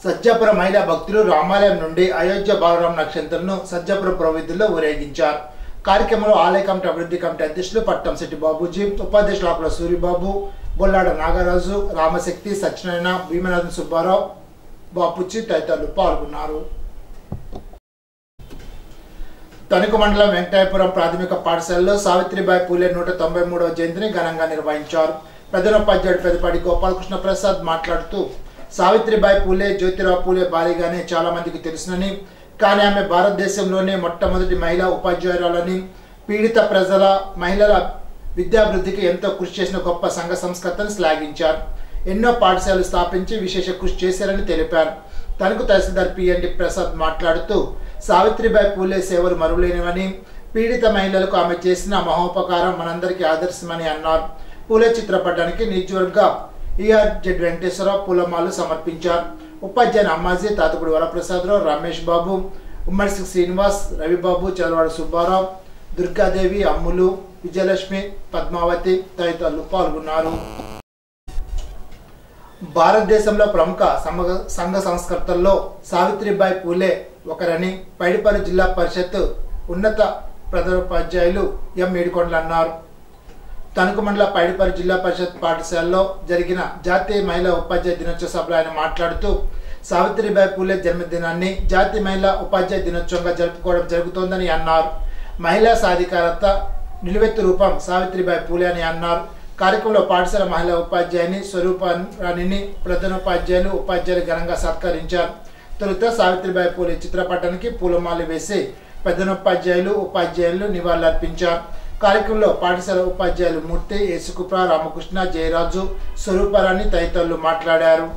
సజ్జాపురం మహిళా భక్తులు రామాలయం నుండి అయోధ్య బాలరాం నక్షత్రాలను సజ్జాపురం ప్రవీధుల్లో ఊరేగించారు. కార్యక్రమంలో ఆలయ కమిటీ అభివృద్ధి కమిటీ అధ్యక్షులు పట్టంశెట్టి బాబూజీ, ఉపాధ్యక్షులు ఆకుల సూరిబాబు, బొల్లాడ నాగరాజు, రామశక్తి, సత్యనారాయణ, భీమనాథన్ సుబ్బారావు, బాపుచి తదితరులు పాల్గొన్నారు. తణుకు మండలం వెంకటాయపురం ప్రాథమిక పాఠశాలలో సావిత్రిబాయి పూలే 193వ జయంతిని ఘనంగా నిర్వహించారు. ప్రధానోపాధ్యాయుడు పెద్దపాటి గోపాలకృష్ణ ప్రసాద్ మాట్లాడుతూ, సావిత్రిబాయి పూలే జ్యోతిరావు పూలే భారీగానే చాలా మందికి తెలుసునని, కానీ ఆమె భారతదేశంలోనే మొట్టమొదటి మహిళా ఉపాధ్యాయురాలని, పీడిత ప్రజల మహిళల విద్యాభివృద్ధికి ఎంతో కృషి చేసిన గొప్ప సంఘ సంస్కర్తను శ్లాఘించారు. ఎన్నో పాఠశాలలు స్థాపించి విశేష కృషి చేశారని తెలిపారు. తణుకు తహసీల్దార్ పిఎన్డి ప్రసాద్ మాట్లాడుతూ, సావిత్రిబాయి పూలే సేవలు మరువలేనివని, పీడిత మహిళలకు ఆమె చేసిన మహోపకారం మనందరికీ ఆదర్శమని అన్నారు. పూలే చిత్రపటానికి నియోజకవర్గ ఈఆర్జెడ్ వెంకటేశ్వరరావు పూలమాలలు సమర్పించారు. ఉపాధ్యాయుని అమ్మాజీ, తాతపూడి వరప్రసాదరావు, రమేష్ బాబు, ఉమ్మడి శ్రీనివాస్, రవిబాబు, చదవాడ సుబ్బారావు, దుర్గాదేవి, అమ్ములు, విజయలక్ష్మి, పద్మావతి తదితరులు పాల్గొన్నారు. భారతదేశంలో ప్రముఖ సంఘ సంస్కర్తల్లో సావిత్రిబాయి పూలే ఒకరని పైడిపల్లి జిల్లా పరిషత్ ఉన్నత ప్రధానోపాధ్యాయులు ఎం ఏడుకొండలు అన్నారు. తణుకు మండల పైడిపల్లి జిల్లా పరిషత్ పాఠశాలలో జరిగిన జాతీయ మహిళా ఉపాధ్యాయ దినోత్సవ సభలో ఆయన మాట్లాడుతూ, సావిత్రిబాయి పూలే జన్మదినాన్ని జాతీయ మహిళా ఉపాధ్యాయ దినోత్సవంగా జరుపుకోవడం జరుగుతోందని అన్నారు. మహిళా సాధికారత నిలువెత్తు రూపం సావిత్రిబాయి పూలే అని అన్నారు. కార్యక్రమంలో పాఠశాల మహిళా ఉపాధ్యాయుని స్వరూపారాణిని ప్రధానోపాధ్యాయులు, ఉపాధ్యాయులు ఘనంగా సత్కరించారు. తొలుత సావిత్రిబాయి పూలే చిత్రపటానికి పూలమాల వేసి ప్రధానోపాధ్యాయులు, ఉపాధ్యాయులు నివాళులర్పించారు. కార్యక్రమంలో పాఠశాల ఉపాధ్యాయులు మూర్తి, యేసుకుప్ర, రామకృష్ణ, జయరాజు, స్వరూపారాణి తదితరులు మాట్లాడారు.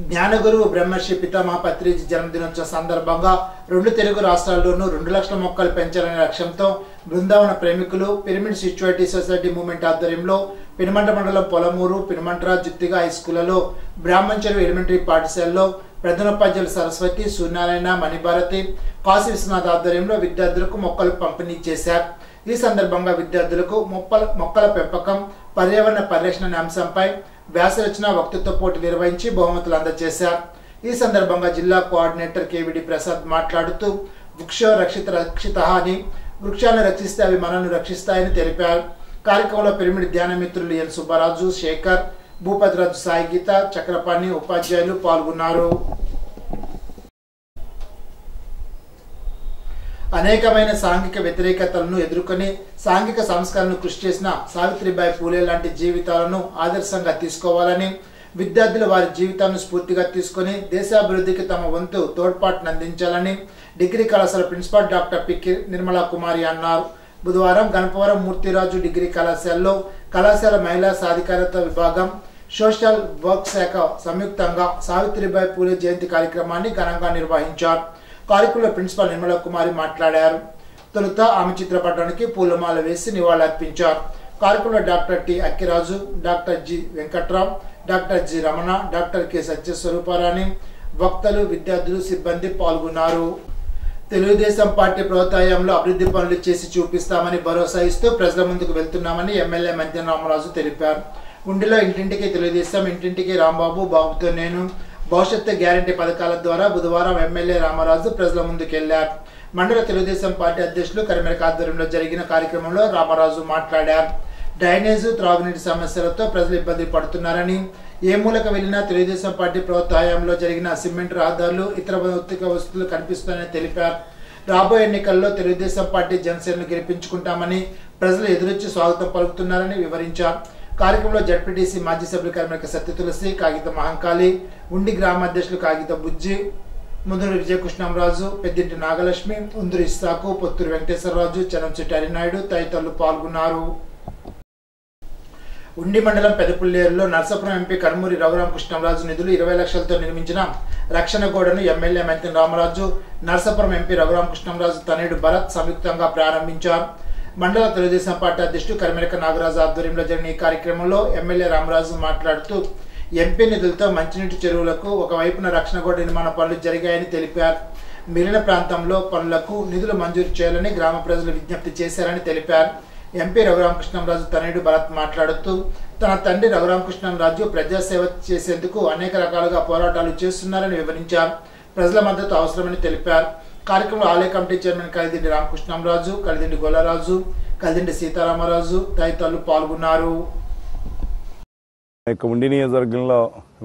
జ్ఞానగురువు బ్రహ్మర్షి పితామహ పత్రిజీ జన్మదినోత్సవ సందర్భంగా 2 తెలుగు రాష్ట్రాల్లోనూ 2 లక్షల మొక్కలు పెంచాలనే లక్ష్యంతో బృందావన ప్రేమికులు పిరమిడ్ స్పిరిచువాలిటీ సొసైటీ మూవ్మెంట్ ఆధ్వర్యంలో పెనుమంట మండలం పొలమూరు, పెనుమంట్ర, జుత్తిగా హై స్కూళ్లలో, బ్రాహ్మణ చెరువు ఎలిమెంటరీ పాఠశాలలో ప్రధానోపాధ్యాయులు సరస్వతి, సూర్యనారాయణ, మణిభారతి, కాశీ విశ్వనాథ్ ఆధ్వర్యంలో విద్యార్థులకు మొక్కలు పంపిణీ చేశారు. ఈ సందర్భంగా విద్యార్థులకు మొక్కల పెంపకం, పర్యావరణ పరిరక్షణ అనే అంశంపై వ్యాసరచన, వక్తృత్వ పోటీ నిర్వహించి బహుమతులు అందజేశారు. ఈ సందర్భంగా జిల్లా కోఆర్డినేటర్ కేవిడి ప్రసాద్ మాట్లాడుతూ, వృక్షో రక్షిత అని, వృక్షాలను రక్షిస్తే అవి మనల్ని రక్షిస్తాయని తెలిపారు. కార్యక్రమంలో పిరమిడ్ ధ్యాన మిత్రులు ఎన్ సుబ్బరాజు, శేఖర్, భూపతిరాజు, సాయి గీత, చక్రపాణి ఉపాధ్యాయులు పాల్గొన్నారు. అనేకమైన సాంఘిక వ్యతిరేకతలను ఎదుర్కొని సాంఘిక సంస్కరణను కృషి చేసిన సావిత్రిబాయి పూలే లాంటి జీవితాలను ఆదర్శంగా తీసుకోవాలని, విద్యార్థులు వారి జీవితాలను స్ఫూర్తిగా తీసుకొని దేశాభివృద్ధికి తమ వంతు తోడ్పాటును అందించాలని డిగ్రీ కళాశాల ప్రిన్సిపాల్ డాక్టర్ పి నిర్మలా కుమారి అన్నారు. బుధవారం గణపవరం మూర్తిరాజు డిగ్రీ కళాశాలలో కళాశాల మహిళా సాధికారత విభాగం, సోషల్ వర్క్ శాఖ సంయుక్తంగా సావిత్రిబాయి పూలే జయంతి కార్యక్రమాన్ని ఘనంగా నిర్వహించారు. కార్యక్రమంలో ప్రిన్సిపాల్ నిర్మలా కుమారి మాట్లాడారు. తొలుత ఆమె చిత్రపటానికి పూలమాల వేసి నివాళులర్పించారు. కార్యక్రమంలో doctor T Akkiraju, doctor G Venkatrao, doctor G Ramana, doctor K Satyaswaruparani, వక్తలు, విద్యార్థులు, సిబ్బంది పాల్గొన్నారు. తెలుగుదేశం పార్టీ ప్రభుత్వంలో అభివృద్ధి పనులు చేసి చూపిస్తామని భరోసా ఇస్తూ ప్రజల ముందుకు వెళ్తున్నామని ఎమ్మెల్యే మంత్రి రామరాజు తెలిపారు. ఉండిలో ఇంటింటికి తెలుగుదేశం, ఇంటింటికి రాంబాబు, బాబుతో నేను భవిష్యత్తు గ్యారంటీ పథకాల ద్వారా బుధవారం ఎమ్మెల్యే రామరాజు ప్రజల ముందుకెళ్లారు. మండల తెలుగుదేశం పార్టీ అధ్యక్షులు కరిమేర ఆధ్వర్యంలో జరిగిన కార్యక్రమంలో రామరాజు మాట్లాడారు. డ్రైనేజు, త్రాగునీటి సమస్యలతో ప్రజలు ఇబ్బంది పడుతున్నారని, ఏ మూలకు వెళ్లినా తెలుగుదేశం పార్టీ ప్రభుత్వ హయాంలో జరిగిన సిమెంట్ రహదారులు, ఇతర భౌతిక వస్తువులు కనిపిస్తున్నాయని తెలిపారు. రాబోయే ఎన్నికల్లో తెలుగుదేశం పార్టీ జనసేనను గెలిపించుకుంటామని ప్రజలు ఎదురొచ్చి స్వాగతం పలుకుతున్నారని వివరించారు. కార్యక్రమంలో జడ్పీటీసీ మాజీ సభ్యులు కరిమేర సత్య తులసి, కాగిత మహంకాళి, ఉండి గ్రామ అధ్యక్షులు కాగిత బుజ్జి, ముందూరు విజయకృష్ణంరాజు, పెద్దింటి నాగలక్ష్మి, ఉందూరు ఇస్సాకు, పొత్తూరు వెంకటేశ్వరరాజు, చనంచెట్టి హరినాయుడు తదితరులు పాల్గొన్నారు. ఉండి మండలం పెదపుల్లేరులో నర్సాపురం ఎంపీ కర్మూరి రఘురామకృష్ణంరాజు నిధులు 20 లక్షలతో నిర్మించిన రక్షణ గోడను ఎమ్మెల్యే మంత్రి రామరాజు, నర్సాపురం ఎంపీ రఘురామకృష్ణంరాజు తనయుడు భరత్ సంయుక్తంగా ప్రారంభించారు. మండల తెలుగుదేశం పార్టీ అధ్యక్షుడు కరిమేర నాగరాజు ఆధ్వర్యంలో జరిగిన ఈ కార్యక్రమంలో ఎమ్మెల్యే రామరాజు మాట్లాడుతూ, ఎంపీ నిధులతో మంచినీటి చెరువులకు ఒకవైపున రక్షణ గోడ నిర్మాణ పనులు జరిగాయని తెలిపారు. మిగిలిన ప్రాంతంలో పనులకు నిధులు మంజూరు చేయాలని గ్రామ ప్రజలు విజ్ఞప్తి చేశారని తెలిపారు. ఎంపీ రఘురామకృష్ణంరాజు తనయుడు భరత్ మాట్లాడుతూ తన తండ్రి రఘురామకృష్ణంరాజు ప్రజాసేవ చేసేందుకు అనేక రకాలుగా పోరాటాలు చేస్తున్నారని వివరించారు. ప్రజల మద్దతు అవసరమని తెలిపారు. కార్యక్రమంలో ఆలయ కమిటీ చైర్మన్ కలిదిండి రామకృష్ణంరాజు, కలిదిండి గొల్లరాజు, కలిదిండి సీతారామరాజు తదితరులు పాల్గొన్నారు. ఉండి నియోజకవర్గంలో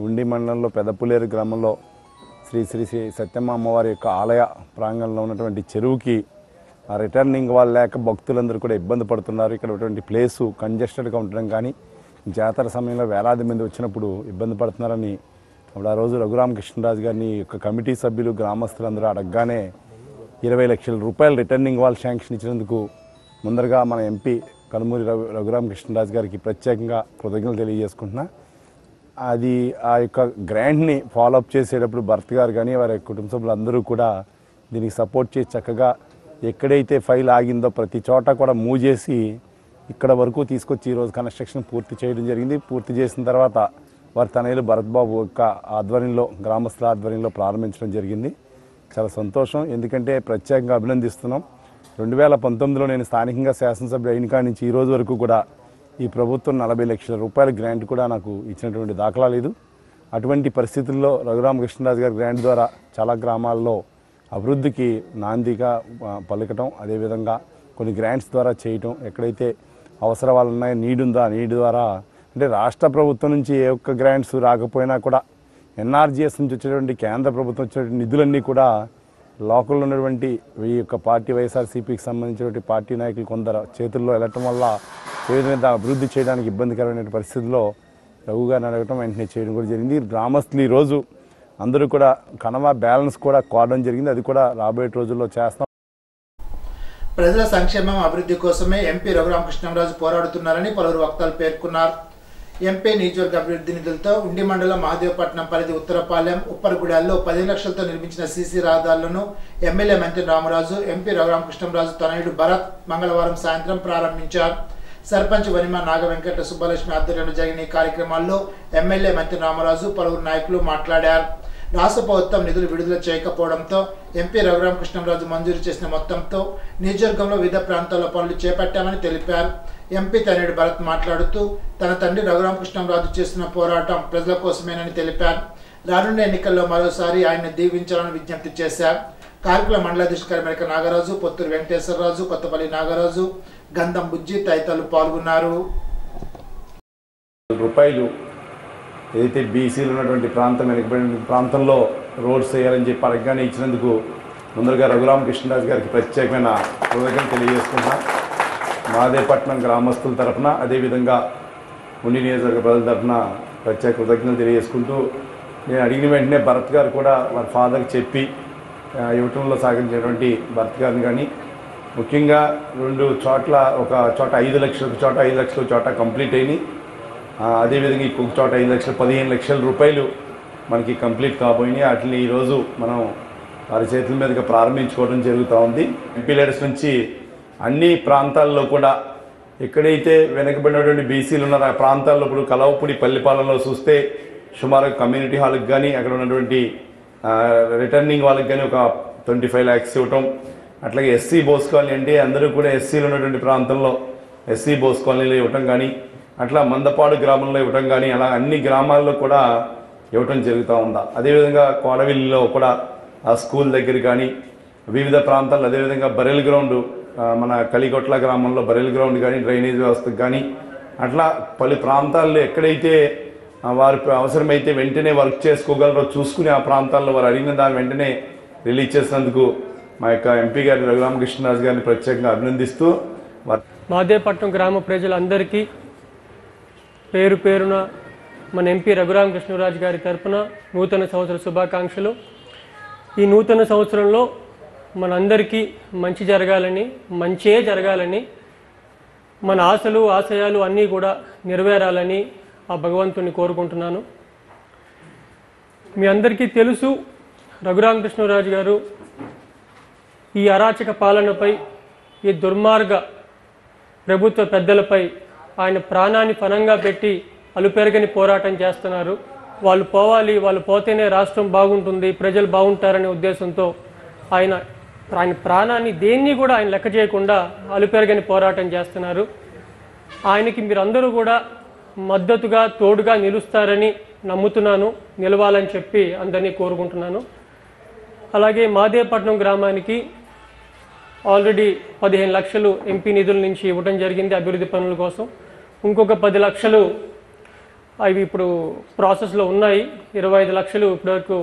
ఉండి మండలంలో పెద్దపులేరు గ్రామంలో శ్రీ శ్రీ శ్రీ సత్యమ్మ అమ్మవారి యొక్క ఆలయ ప్రాంగణంలో ఉన్నటువంటి చెరువుకి రిటర్నింగ్ వాళ్ళు లేక భక్తులందరూ కూడా ఇబ్బంది పడుతున్నారు. ఇక్కడ ఉన్నటువంటి ప్లేసు కంజెస్టెడ్గా ఉండడం కానీ జాతర సమయంలో వేలాది మంది వచ్చినప్పుడు ఇబ్బంది పడుతున్నారని అప్పుడు ఆ రోజు రఘురామకృష్ణరాజు గారిని యొక్క కమిటీ సభ్యులు గ్రామస్తులందరూ అడగగానే 20 లక్షల రూపాయలు రిటర్నింగ్ వాల్ శాంక్షన్ ఇచ్చినందుకు ముందరగా మన ఎంపీ కనుమూరి రఘురామకృష్ణరాజు గారికి ప్రత్యేకంగా కృతజ్ఞతలు తెలియజేసుకుంటున్నా. అది ఆ యొక్క గ్రాంట్ని ఫాలోఅప్ చేసేటప్పుడు భరత్ గారు కానీ వారి కుటుంబ సభ్యులందరూ కూడా దీనికి సపోర్ట్ చేసి చక్కగా ఎక్కడైతే ఫైల్ ఆగిందో ప్రతి చోట కూడా మూవ్ చేసి ఇక్కడ వరకు తీసుకొచ్చి ఈరోజు కన్స్ట్రక్షన్ పూర్తి చేయడం జరిగింది. పూర్తి చేసిన తర్వాత వారి తనయులు భరత్ బాబు యొక్క ఆధ్వర్యంలో గ్రామస్తుల ఆధ్వర్యంలో ప్రారంభించడం జరిగింది. చాలా సంతోషం. ఎందుకంటే ప్రత్యేకంగా అభినందిస్తున్నాం. 2019లో నేను స్థానికంగా శాసనసభ్యుడు అయిన కాడి నుంచి ఈ రోజు వరకు కూడా ఈ ప్రభుత్వం 40 లక్షల రూపాయల గ్రాంట్ కూడా నాకు ఇచ్చినటువంటి దాఖలా లేదు. అటువంటి పరిస్థితుల్లో రఘురామకృష్ణరాజు గారి గ్రాంట్ ద్వారా చాలా గ్రామాల్లో అభివృద్ధికి నాందిగా పలకటం, అదేవిధంగా కొన్ని గ్రాంట్స్ ద్వారా చేయటం, ఎక్కడైతే అవసరాలు ఉన్నాయో నీడ్ ఉందో ఆ నీడ్ ద్వారా అంటే రాష్ట్ర ప్రభుత్వం నుంచి ఏ ఒక్క గ్రాంట్స్ రాకపోయినా కూడా ఎన్ఆర్జీఎస్ నుంచి వచ్చేటువంటి కేంద్ర ప్రభుత్వం వచ్చేటువంటి నిధులన్నీ కూడా లోకల్లో ఉన్నటువంటి ఈ యొక్క పార్టీ వైఎస్ఆర్సీపీకి సంబంధించినటువంటి పార్టీ నాయకులు కొందరు చేతుల్లో వెళ్ళటం వల్ల ఏ విధంగా అభివృద్ధి చేయడానికి ఇబ్బందికరమైన పరిస్థితుల్లో రఘు గారిని అడగటం వెంటనే చేయడం కూడా జరిగింది. గ్రామస్తులు ఈరోజు అందరూ కూడా కనవ బ్యాలెన్స్ కూడా కోరడం జరిగింది. అది కూడా రాబోయే రోజుల్లో చేస్తాం. ప్రజల సంక్షేమం అభివృద్ధి కోసమే ఎంపీ రఘురామకృష్ణంరాజు పోరాడుతున్నారని పలువురు వక్తలు పేర్కొన్నారు. ఎంపీ నియోజకవర్గ అభివృద్ధి నిధులతో ఉండి మండలం మహదేవపట్నం పరిధి ఉత్తరపాలెం, ఉప్పరగూడెల్లో 15 లక్షలతో నిర్మించిన సీసీ రహదారులను ఎమ్మెల్యే మంత్రి రామరాజు, ఎంపీ రఘురామకృష్ణంరాజు తనయుడు భరత్ మంగళవారం సాయంత్రం ప్రారంభించారు. సర్పంచ్ వనిమ నాగవెంకట సుబ్బలక్ష్మి ఆధ్వర్యంలో జరిగిన ఈ కార్యక్రమాల్లో ఎమ్మెల్యే మంత్రి రామరాజు పలువురు నాయకులు మాట్లాడారు. రాష్ట్ర ప్రభుత్వం నిధులు విడుదల చేయకపోవడంతో ఎంపీ రఘురామకృష్ణంరాజు మంజూరు చేసిన మొత్తంతో నియోజకవర్గంలో వివిధ ప్రాంతాల్లో పనులు చేపట్టామని తెలిపారు. ఎంపీ తనయుడు భరత్ మాట్లాడుతూ తన తండ్రి రఘురామకృష్ణంరాజు చేస్తున్న పోరాటం ప్రజల కోసమేనని తెలిపారు. రానున్న ఎన్నికల్లో మరోసారి ఆయన దీవించాలని విజ్ఞప్తి చేశారు. కార్యక్రమ మండలాధీశులు మేరకు నాగరాజు, పొత్తూరు వెంకటేశ్వరరాజు, కొత్తపల్లి నాగరాజు, గంధం బుజ్జి తదితరులు పాల్గొన్నారు. రూపాయలు ఏదైతే బీసీలు ఉన్నటువంటి ప్రాంతం వెనుకబడిన ప్రాంతంలో రోడ్స్ వేయాలని చెప్పి అడగగానే ఇచ్చినందుకు ముందరగా రఘురామకృష్ణరాజు గారికి ప్రత్యేకమైన కృతజ్ఞతలు తెలియజేసుకున్నా. మహదేవపట్నం గ్రామస్తుల తరఫున అదేవిధంగా ఉండి నియోజకవర్గ ప్రజల తరఫున ప్రత్యేక కృతజ్ఞతలు తెలియజేసుకుంటూ నేను అడిగిన వెంటనే భరత్ గారు కూడా వారి ఫాదర్కి చెప్పి ఇవ్వటంలో సహకరించినటువంటి భరత్ గారిని కానీ ముఖ్యంగా 2 చోట్ల ఒక చోట 5 లక్షలు, ఒక చోట 5 లక్షలు, చోట కంప్లీట్ అయినాయి. అదేవిధంగా ఇంకొక చోట 5 లక్షలు 15 లక్షల రూపాయలు మనకి కంప్లీట్ కాబోయినాయి. వాటిని ఈరోజు మనం వారి చేతుల మీదుగా ప్రారంభించుకోవడం జరుగుతూ ఉంది. ఎంపీ లీడర్స్ నుంచి అన్ని ప్రాంతాల్లో కూడా ఎక్కడైతే వెనకబడినటువంటి బీసీలు ఉన్నారో ఆ ప్రాంతాల్లో ఇప్పుడు కలవపూడి పల్లిపాలెంలో చూస్తే సుమారు కమ్యూనిటీ హాల్కి కానీ అక్కడ ఉన్నటువంటి రిటర్నింగ్ వాళ్ళకి కానీ ఒక 25 lakhs ఇవ్వటం, అట్లాగే ఎస్సీ బోస్ కాలనీ అంటే అందరూ కూడా ఎస్సీలు ఉన్నటువంటి ప్రాంతంలో ఎస్సీ బోస్ కాలనీలో ఇవ్వటం కానీ, అట్లా మందపాడు గ్రామంలో ఇవ్వటం కానీ, అలా అన్ని గ్రామాల్లో కూడా ఇవ్వటం జరుగుతూ ఉందా. అదేవిధంగా కోడవిల్లిలో కూడా ఆ స్కూల్ దగ్గర కానీ వివిధ ప్రాంతాల్లో, అదేవిధంగా బరెల్ గ్రౌండ్ మన కలిగొట్ల గ్రామంలో బరెల్ గ్రౌండ్ కానీ డ్రైనేజ్ వ్యవస్థకు కానీ అట్లా పలు ప్రాంతాల్లో ఎక్కడైతే వారి అవసరమైతే వెంటనే వర్క్ చేసుకోగలరో చూసుకుని ఆ ప్రాంతాల్లో వారు అడిగిన దాన్ని వెంటనే రిలీజ్ చేసినందుకు మా యొక్క ఎంపీ గారి రఘురామకృష్ణరాజు గారిని ప్రత్యేకంగా అభినందిస్తూ మహదేవపట్నం గ్రామ ప్రజలందరికీ పేరు పేరున మన ఎంపీ రఘురామకృష్ణరాజు గారి తరఫున నూతన సంవత్సర శుభాకాంక్షలు. ఈ నూతన సంవత్సరంలో మనందరికీ మంచి జరగాలని, మంచే జరగాలని, మన ఆశలు ఆశయాలు అన్నీ కూడా నెరవేరాలని ఆ భగవంతుని కోరుకుంటున్నాను. మీ అందరికీ తెలుసు, రఘురామకృష్ణరాజు గారు ఈ అరాచక పాలనపై, ఈ దుర్మార్గ ప్రభుత్వ పెద్దలపై ఆయన ప్రాణాన్ని పణంగా పెట్టి అలుపెరగని పోరాటం చేస్తున్నారు. వాళ్ళు పోవాలి, వాళ్ళు పోతేనే రాష్ట్రం బాగుంటుంది, ప్రజలు బాగుంటారనే ఉద్దేశంతో ఆయన ఆయన ప్రాణాన్ని దేన్ని కూడా ఆయన లెక్క చేయకుండా అలుపెరగని పోరాటం చేస్తున్నారు. ఆయనకి మీరందరూ కూడా మద్దతుగా తోడుగా నిలుస్తారని నమ్ముతున్నాను, నిలవాలని చెప్పి అందరినీ కోరుకుంటున్నాను. అలాగే మాదేపట్నం గ్రామానికి ఆల్రెడీ 15 లక్షలు ఎంపీ నిధుల నుంచి ఇవ్వడం జరిగింది అభివృద్ధి పనుల కోసం. ఇంకొక 10 లక్షలు అవి ఇప్పుడు ప్రాసెస్లో ఉన్నాయి. 25 లక్షలు ఇప్పటివరకు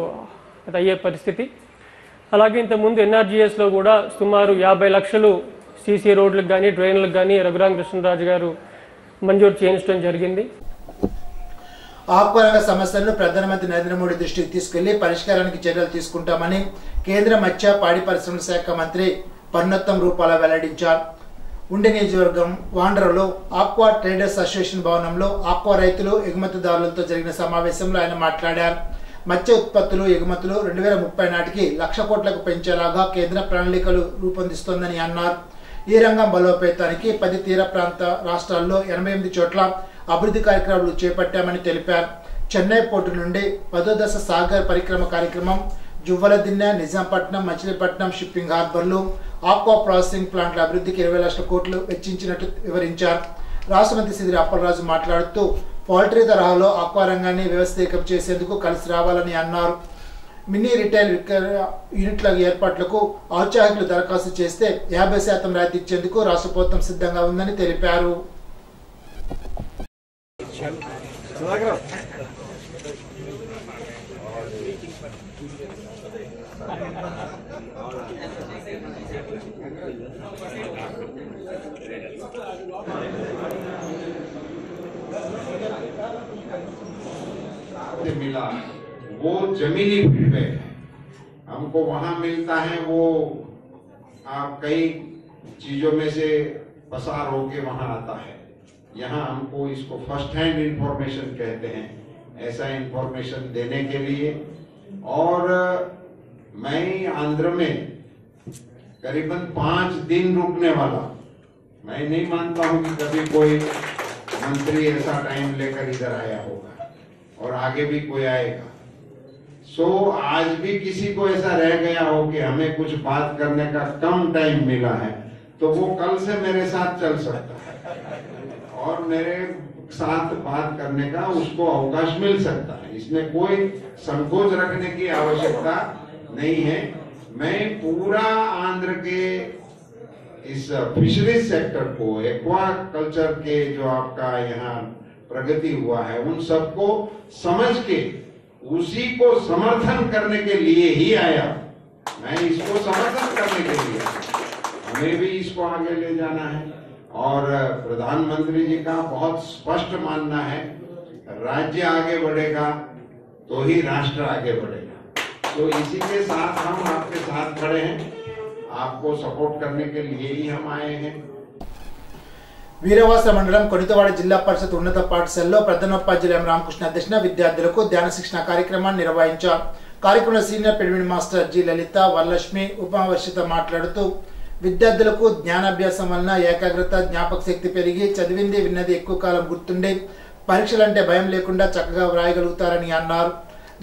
అది అయ్యే పరిస్థితి. అలాగే ఇంతకుముందు ఎన్ఆర్జీఎస్లో కూడా సుమారు 50 లక్షలు సీసీ రోడ్లకు కానీ డ్రైన్లకు కానీ రఘురామకృష్ణరాజు గారు మంజూరు చేయించడం జరిగింది. ఆక్వా రంగ సమస్యలను ప్రధానమంత్రి నరేంద్ర మోడీ దృష్టికి తీసుకెళ్లి పరిష్కారానికి చర్యలు తీసుకుంటామని కేంద్ర మత్స్య పాడి పరిశ్రమల శాఖ మంత్రి పన్నొత్తం రూపాల వెల్లడించారు. ఉండి నియోజకవర్గం వాండ్రలో ఆక్వా ట్రేడర్స్ అసోసియేషన్ భవనంలో ఆక్వా రైతులు ఎగుమతిదారులతో జరిగిన సమావేశంలో ఆయన మాట్లాడారు. మత్స్య ఉత్పత్తులు ఎగుమతులు 2030 నాటికి 1,00,000 కోట్లకు పెంచేలాగా కేంద్ర ప్రణాళికలు రూపొందిస్తోందని అన్నారు. ఈ రంగం బలోపేతానికి 10 తీర ప్రాంత రాష్ట్రాల్లో 88 చోట్ల అభివృద్ధి కార్యక్రమాలు చేపట్టామని తెలిపారు. చెన్నై పోర్టు నుండి 10వ దశ సాగర్ పరిక్రమ కార్యక్రమం, జువ్వలదిన్నె, నిజాంపట్నం, మచిలీపట్నం షిప్పింగ్ హార్బర్లు, ఆక్వా ప్రాసెసింగ్ ప్లాంట్ల అభివృద్ధికి 20 లక్షల కోట్లు వెచ్చించినట్టు వివరించారు. రాష్ట్ర మంత్రి సిదిరి అప్పలరాజు మాట్లాడుతూ పౌల్ట్రీ తరహాలో ఆక్వా రంగాన్ని వ్యవస్థీకరణ చేసేందుకు కలిసి రావాలని అన్నారు. మినీ రిటైల్ విక్రయ యూనిట్ల ఏర్పాట్లకు ఔత్సాహికులు దరఖాస్తు చేస్తే 50% రాయితీ ఇచ్చేందుకు రాష్ట్ర ప్రభుత్వం సిద్ధంగా ఉందని తెలిపారు. मिला वो जमीनी फीडबैक है, हमको वहां मिलता है। वो आप कई चीजों में से पसार होके वहां आता है। यहाँ हमको इसको फर्स्ट हैंड इंफॉर्मेशन कहते हैं, ऐसा इंफॉर्मेशन देने के लिए। और मैं आंध्र में करीबन 5 दिन रुकने वाला, मैं नहीं मानता हूं कि कभी कोई मंत्री ऐसा टाइम लेकर इधर आया होगा और आगे भी कोई आएगा। आज भी किसी को ऐसा रह गया हो कि हमें कुछ बात करने का कम टाइम मिला है, तो वो कल से मेरे साथ चल सकता है और मेरे साथ बात करने का उसको अवकाश मिल सकता है। इसमें कोई संकोच रखने की आवश्यकता नहीं है। मैं पूरा आंध्र के इस फिशरीज सेक्टर को, एक्वा कल्चर के जो आपका यहाँ प्रगति हुआ है, उन सबको समझ के उसी को समर्थन करने के लिए ही आया। मैं इसको समर्थन करने के लिए, हमें भी इसको आगे ले जाना है। और प्रधानमंत्री जी का बहुत स्पष्ट मानना है, राज्य आगे बढ़ेगा तो ही राष्ट्र आगे बढ़ेगा। तो इसी के साथ हम आपके साथ खड़े हैं, आपको सपोर्ट करने के लिए ही हम आए हैं। వీరవాస మండలం కొనితవాడ జిల్లా పరిషత్ ఉన్నత పాఠశాలలో ప్రధానోపాధ్యాయులు ఎం రామకృష్ణ అధ్యక్షన విద్యార్థులకు ధ్యాన శిక్షణ కార్యక్రమాన్ని నిర్వహించారు. కార్యక్రమంలో సీనియర్ పెడిమిన్ మాస్టర్ జి లలిత వరలక్ష్మి ఉపవర్షిత మాట్లాడుతూ విద్యార్థులకు జ్ఞానాభ్యాసం వలన ఏకాగ్రత, జ్ఞాపక శక్తి పెరిగి చదివింది విన్నది ఎక్కువ కాలం గుర్తుండి పరీక్షలంటే భయం లేకుండా చక్కగా వ్రాయగలుగుతారని అన్నారు.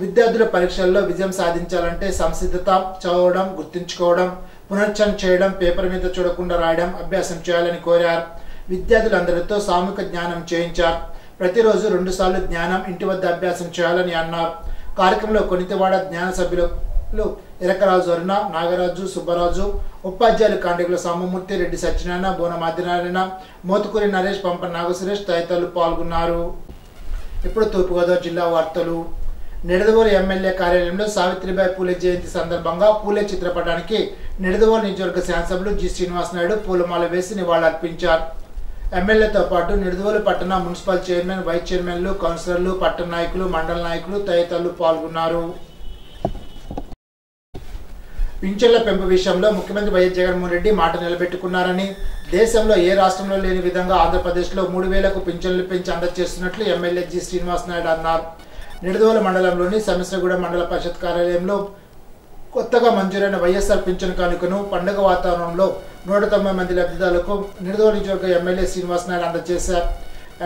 విద్యార్థులు పరీక్షల్లో విజయం సాధించాలంటే సంసిద్ధత, చదవడం, గుర్తుంచుకోవడం, పునశ్చరణ చేయడం, పేపర్ మీద చూడకుండా రాయడం అభ్యాసం చేయాలని కోరారు. విద్యార్థులందరితో సామూహిక జ్ఞానం చేయించారు. ప్రతిరోజు 2 సార్లు జ్ఞానం ఇంటి వద్ద అభ్యాసం చేయాలని అన్నారు. కార్యక్రమంలో కొనితవాడ జ్ఞాన సభ్యులు ఎరకరాజు అరుణ, నాగరాజు, సుబ్బరాజు, ఉపాధ్యాయులు కాండిగుల సామమూర్తి, రెడ్డి సత్యనారాయణ, బోన ఆదినారాయణ, మోతుకూరి నరేష్, పంప నాగసురేష్ తదితరులు పాల్గొన్నారు. ఇప్పుడు తూర్పుగోదావరి జిల్లా వార్తలు. నిడదవోలు ఎమ్మెల్యే కార్యాలయంలో సావిత్రిబాయి పూలే జయంతి సందర్భంగా పూలే చిత్రపటానికి నిడదవోలు నియోజకవర్గ శాసనసభ్యులు జి శ్రీనివాస్ నాయుడు పూలమాల వేసి నివాళులర్పించారు. ఎమ్మెల్యేతో పాటు నిడదవోలు పట్టణ మున్సిపల్ చైర్మన్, వైస్ చైర్మన్లు, కౌన్సిలర్లు, పట్టణ నాయకులు, మండల నాయకులు తదితరులు పాల్గొన్నారు. పింఛన్ల పెంపు విషయంలో ముఖ్యమంత్రి వైఎస్ జగన్మోహన్ రెడ్డి మాట నిలబెట్టుకున్నారని, దేశంలో ఏ రాష్ట్రంలో లేని విధంగా ఆంధ్రప్రదేశ్లో 3,000కు పింఛన్లు పెంచి అందజేస్తున్నట్లు ఎమ్మెల్యే జి శ్రీనివాస్ నాయుడు అన్నారు. నిడదవోలు మండలంలోని సమిశ్రగూడ మండల పరిషత్ కార్యాలయంలో కొత్తగా మంజూరైన వైఎస్ఆర్ పింఛన్ కానుకను పండుగ వాతావరణంలో 190 మంది లబ్ధిదారులకు నిడదవోలు నియోజకవర్గ ఎమ్మెల్యే శ్రీనివాస్ నాయుడు అందజేశారు.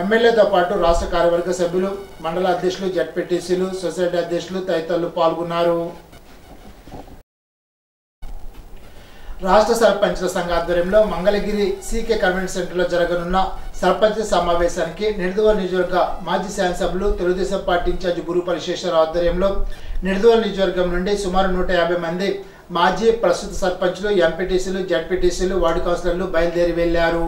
ఎమ్మెల్యేతో పాటు రాష్ట్ర కార్యవర్గ సభ్యులు, మండల అధ్యక్షులు, జడ్పీటీసీలు, సొసైటీ అధ్యక్షులు తదితరులు పాల్గొన్నారు. రాష్ట్ర సర్పంచ్ల సంఘ ఆధ్వర్యంలో మంగళగిరి సీకే కన్వెన్షన్ సెంటర్లో జరగనున్న సర్పంచ్ సమావేశానికి నిడదవోలు నియోజకవర్గ మాజీ శాసనసభ్యులు తెలుగుదేశం పార్టీ ఇన్ఛార్జి బురుపల్లి శేషరావు ఆధ్వర్యంలో నిడదవోలు నియోజకవర్గం నుండి సుమారు 150 మంది మాజీ ప్రస్తుత సర్పంచ్లు, ఎంపీటీసీలు, జడ్పీటీసీలు, వార్డు కౌన్సిలర్లు బయలుదేరి వెళ్లారు.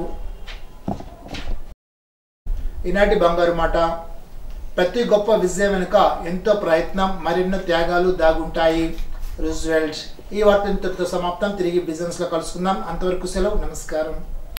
ఈనాటి బంగారు మాట. ప్రతి గొప్ప విజయం వెనుక ఎంతో ప్రయత్నం, మరెన్నో త్యాగాలు దాగుంటాయి. రూజ్వెల్ట్. ఈ వార్త ఇంతటితో సమాప్తం. తిరిగి బిజినెస్ లో కలుసుకుందాం. అంతవరకు సెలవు. నమస్కారం.